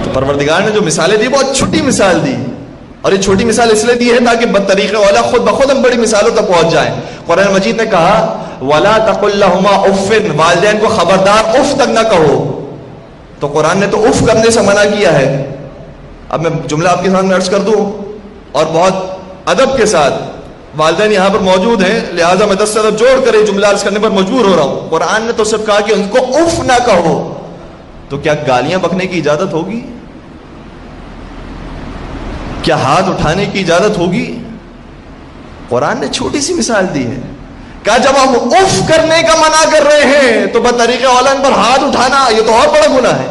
تو پروردگار نے جو مثالیں دی بہت چھوٹی مثال دی، اور یہ چھوٹی مثال اس لیے دی ہے تاکہ بطریق اولا خود بخود ہم بڑی مثالوں تک پہنچ جائیں۔ قرآن مجید نے کہا وَلَا تَقُلْ لَهُمَا اُفٍّ، والدین کو خبردار اف تک نہ کہو۔ تو قرآن نے تو اف کرنے سے منع کیا ہے۔ اب میں جملہ آپ کے سامنے عرض کر دوں، اور بہت ادب کے ساتھ، والدین یہاں پر موجود ہیں لہٰذا میں 10 سے جوڑ کر یہ جملہ عرض کرنے پر مجبور ہو رہا ہوں۔ قرآن نے تو صرف کہا کہ ان کو اف نہ کہو، تو کیا گالیاں بکنے کی اجازت ہوگی؟ کیا ہاتھ اٹھانے کی اجازت ہوگی؟ قرآن نے چھوٹی سی مثال دی ہے، کہا جب ہم اف کرنے کا منع کر رہے ہیں تو بطریقہ اولا ان پر ہاتھ اٹھانا یہ تو اور بڑا گناہ ہے۔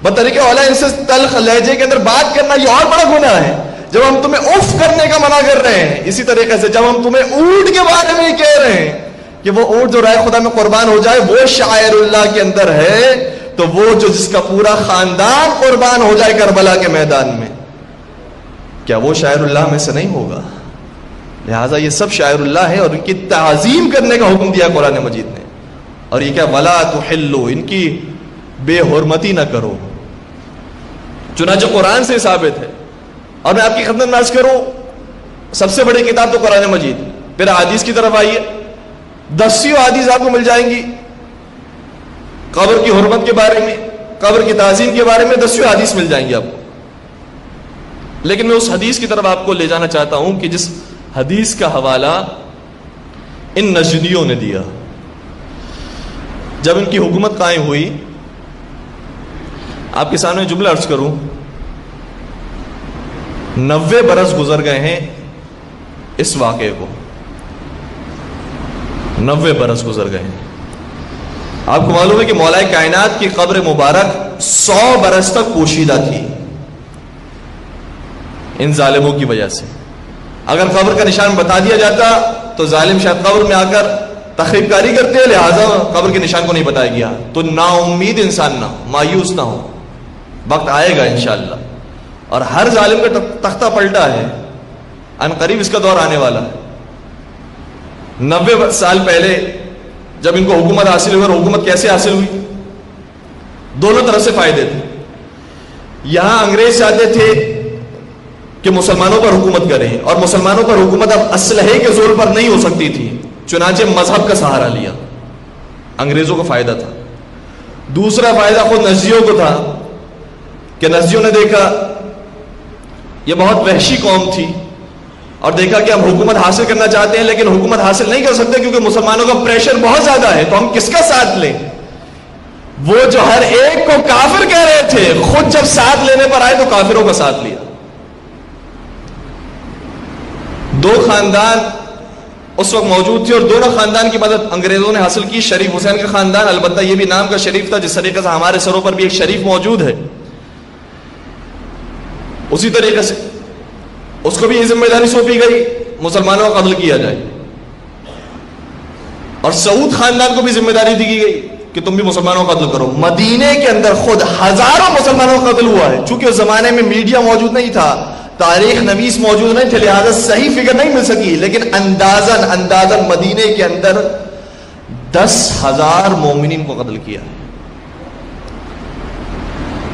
بطریقہ اولا ان سے تلخ لہجے کے اندر بات کرنا یہ اور بڑا گناہ ہے۔ جب ہم تمہیں اف کرنے کا منع کر رہے ہیں، اسی طریقے سے جب ہم تمہیں اونٹ کے بارے میں کہہ رہے ہیں کہ وہ اونٹ جو رائے خدا میں قربان ہو جائے وہ شاعر اللہ کے اندر ہے، تو وہ جو جس کا پورا خاندان قربان ہو جائے کربلا کے میدان میں، کیا وہ شاعر اللہ میں سے نہیں ہوگا؟ لہٰذا یہ سب شاعر اللہ ہے، اور ان کی تعظیم کرنے کا حکم دیا قرآن مجید نے۔ اور یہ کیا وَلَا تُحِلُّوا، ان کی بے حرمتی نہ کرو۔ چنانچہ قرآن سے ثابت ہے، اور میں آپ کی خدمت میں عرض کروں سب سے بڑی کتاب تو قرآن مجید، پھر حدیث کی طرف آئیے، 10 حدیث آپ کو مل جائیں گی قبر کی حرمت کے بارے میں، قبر کی تعظیم کے بارے میں 10 حدیث مل جائیں گی آپ کو۔ لیکن میں اس حدیث کی طرف آپ کو لے جانا چاہتا ہوں کہ جس حدیث کا حوالہ ان نجدیوں نے دیا جب ان کی حکومت قائم ہوئی۔ آپ کے سامنے جملہ عرض کروں، 90 برس گزر گئے ہیں اس واقعے کو، 90 برس گزر گئے ہیں۔ آپ کو معلوم ہے کہ مولا کائنات کی قبر مبارک 100 برس تک پوشیدہ تھی ان ظالموں کی وجہ سے۔ اگر قبر کا نشان بتا دیا جاتا تو ظالم شاید قبر میں آ کر تخریب کاری کرتے، لہذا قبر کے نشان کو نہیں بتایا گیا، تو نا امید انسان نہ ہو، مایوس نہ ہو، وقت آئے گا انشاءاللہ۔ اور ہر ظالم کا تختہ پلٹا ہے، ان قریب اس کا دور آنے والا ہے۔ 90 سال پہلے جب ان کو حکومت حاصل ہوئی، اور حکومت کیسے حاصل ہوئی؟ دونوں طرف سے فائدے تھے۔ یہاں انگریز چاہتے تھے کہ مسلمانوں پر حکومت کریں، اور مسلمانوں پر حکومت اب اسلحے کے زور پر نہیں ہو سکتی تھی، چنانچہ مذہب کا سہارا لیا۔ انگریزوں کو فائدہ تھا۔ دوسرا فائدہ خود نجدیوں کو تھا کہ نجدیوں نے دیکھا یہ بہت وحشی قوم تھی، اور دیکھا کہ ہم حکومت حاصل کرنا چاہتے ہیں لیکن حکومت حاصل نہیں کر سکتے کیونکہ مسلمانوں کا پریشر بہت زیادہ ہے، تو ہم کس کا ساتھ لیں؟ وہ جو ہر ایک کو کافر کہہ رہے تھے، خود جب ساتھ لینے پر آئے تو کافروں کا ساتھ لیا۔ 2 خاندان اس وقت موجود تھے، اور دونوں خاندان کی مدد انگریزوں نے حاصل کی۔ شریف حسین کا خاندان، البتہ یہ بھی نام کا شریف تھا، جس طریقے سے ہمارے سروں پر بھی ایک شریف موجود ہے، اسی طریقے سے اس کو بھی یہ ذمہ داری سونپی گئی مسلمانوں کا قتل کیا جائے، اور سعود خاندان کو بھی ذمہ داری دی گئی کہ تم بھی مسلمانوں کا قتل کرو۔ مدینے کے اندر خود ہزاروں مسلمانوں کا قتل ہوا ہے، چونکہ اس زمانے میں میڈیا موجود نہیں تھا، تاریخ نویس موجود نہیں تھے، لہذا صحیح فگر نہیں مل سکی، لیکن اندازاً مدینے کے اندر 10,000 مومنین کو قتل کیا،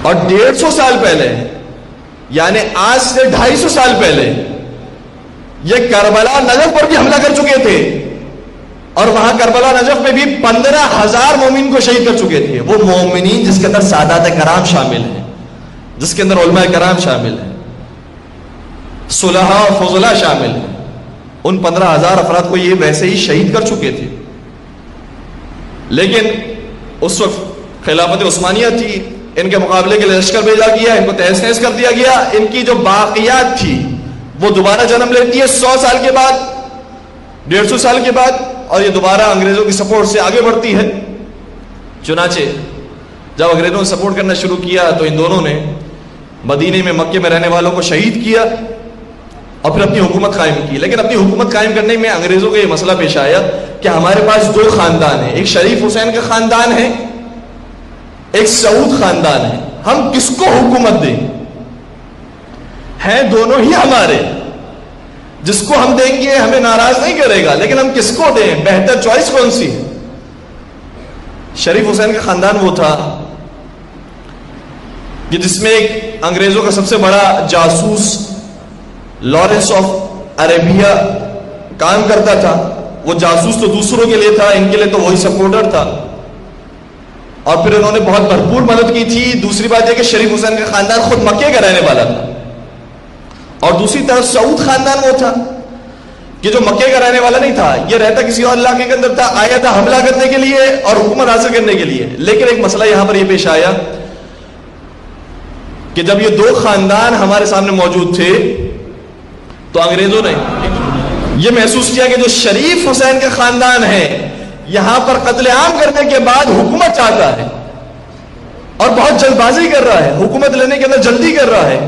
اور 150 سال پہلے، یعنی آج سے 250 سال پہلے یہ کربلا نجف پر بھی حملہ کر چکے تھے، اور وہاں کربلا نجف میں بھی 15,000 مومن کو شہید کر چکے تھے۔ وہ مومنین جس کے اندر سادات کرام شامل ہیں، جس کے اندر علماء کرام شامل ہیں، صلحاء و فضلاء شامل ہیں، ان 15,000 افراد کو یہ ویسے ہی شہید کر چکے تھے۔ لیکن اس وقت خلافت عثمانیہ تھی، ان کے مقابلے کے لیے لشکر بھیجا گیا، ان کو تہس نہس کر دیا گیا، ان کی جو باقیات تھی وہ دوبارہ جنم لیتی ہے 100 سال کے بعد، 150 سال کے بعد، اور یہ دوبارہ انگریزوں کی سپورٹ سے آگے بڑھتی ہے۔ چنانچہ جب انگریزوں نے سپورٹ کرنا شروع کیا تو ان دونوں نے مدینے میں، مکے میں رہنے والوں کو شہید کیا، اور پھر اپنی حکومت قائم کی۔ لیکن اپنی حکومت قائم کرنے میں انگریزوں کو یہ مسئلہ پیش آیا کہ ہمارے پاس 2 خاندان ہیں، ایک شریف حسین کا خاندان ہے، ایک سعود خاندان ہے، ہم کس کو حکومت دیں؟ ہیں دونوں ہی ہمارے، جس کو ہم دیں گے ہمیں ناراض نہیں کرے گا، لیکن ہم کس کو دیں؟ بہتر چوائس کون سی ہے؟ شریف حسین کا خاندان وہ تھا کہ جس میں ایک انگریزوں کا سب سے بڑا جاسوس لارنس آف عربیہ کام کرتا تھا. وہ جاسوس تو دوسروں کے لیے تھا, ان کے لیے تو وہی سپورٹر تھا, اور پھر انہوں نے بہت بھرپور مدد کی تھی. دوسری بات یہ کہ شریف حسین کا خاندان خود مکے کا رہنے والا تھا, اور دوسری طرف سعود خاندان وہ تھا کہ جو مکے کا رہنے والا نہیں تھا, یہ رہتا کسی اور علاقے کے اندر تھا, آیا تھا حملہ کرنے کے لیے اور حکومت حاصل کرنے کے لیے. لیکن ایک مسئلہ یہاں پر یہ پیش آیا کہ جب یہ دو خاندان ہمارے سامنے موجود تھے تو انگریزوں نے یہ محسوس کیا کہ جو شریف حسین کا خاندان ہے یہاں پر قتل عام کرنے کے بعد حکومت چاہتا ہے اور بہت جلد بازی کر رہا ہے, حکومت لینے کے اندر جلدی کر رہا ہے,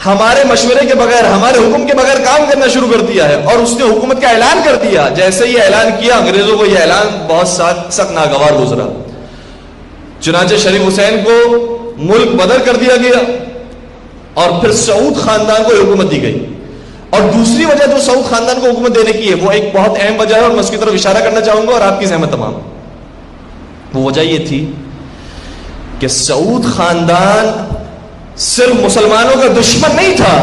ہمارے مشورے کے بغیر, ہمارے حکم کے بغیر کام کرنا شروع کر دیا ہے, اور اس نے حکومت کا اعلان کر دیا. جیسے یہ اعلان کیا انگریزوں کو یہ اعلان بہت سخت ناگوار گزرا. چنانچہ شریف حسین کو ملک بدر کر دیا گیا اور پھر سعود خاندان کو حکومت دی گئی. اور دوسری وجہ جو سعود خاندان کو حکومت دینے کی ہے وہ ایک بہت اہم وجہ ہے, اور میں اس کی طرف اشارہ کرنا چاہوں گا اور آپ کی زحمت تمام. وہ وجہ یہ تھی کہ سعود خاندان صرف مسلمانوں کا دشمن نہیں تھا,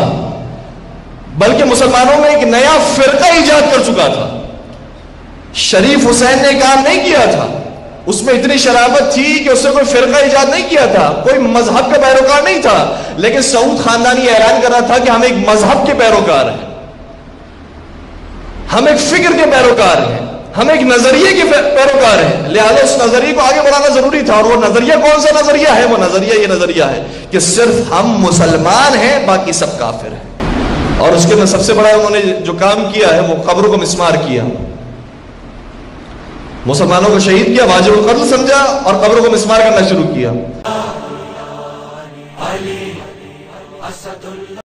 بلکہ مسلمانوں میں ایک نیا فرقہ ایجاد کر چکا تھا. شریف حسین نے کام نہیں کیا تھا, اس میں اتنی شرافت تھی کہ اس نے کوئی فرقہ ایجاد نہیں کیا تھا, کوئی مذہب کا پیروکار نہیں تھا, لیکن سعود خاندان یہ اعلان کر رہا تھا کہ ہم ایک مذہب کے پیروکار ہیں, ہم ایک فکر کے پیروکار ہیں, ہم ایک نظریے کے پیروکار ہیں. لہذا اس نظریے کو آگے بڑھانا ضروری تھا, اور وہ نظریہ کون سا نظریہ ہے؟ وہ نظریہ یہ نظریہ ہے کہ صرف ہم مسلمان ہیں, باقی سب کافر ہیں. اور اس کے میں سب سے بڑا انہوں نے جو کام کیا ہے وہ قبروں کو مسمار کیا, مسلمانوں کو شہید کیا, واجب القتل سمجھا اور قبروں کو مسمار کرنا شروع کیا.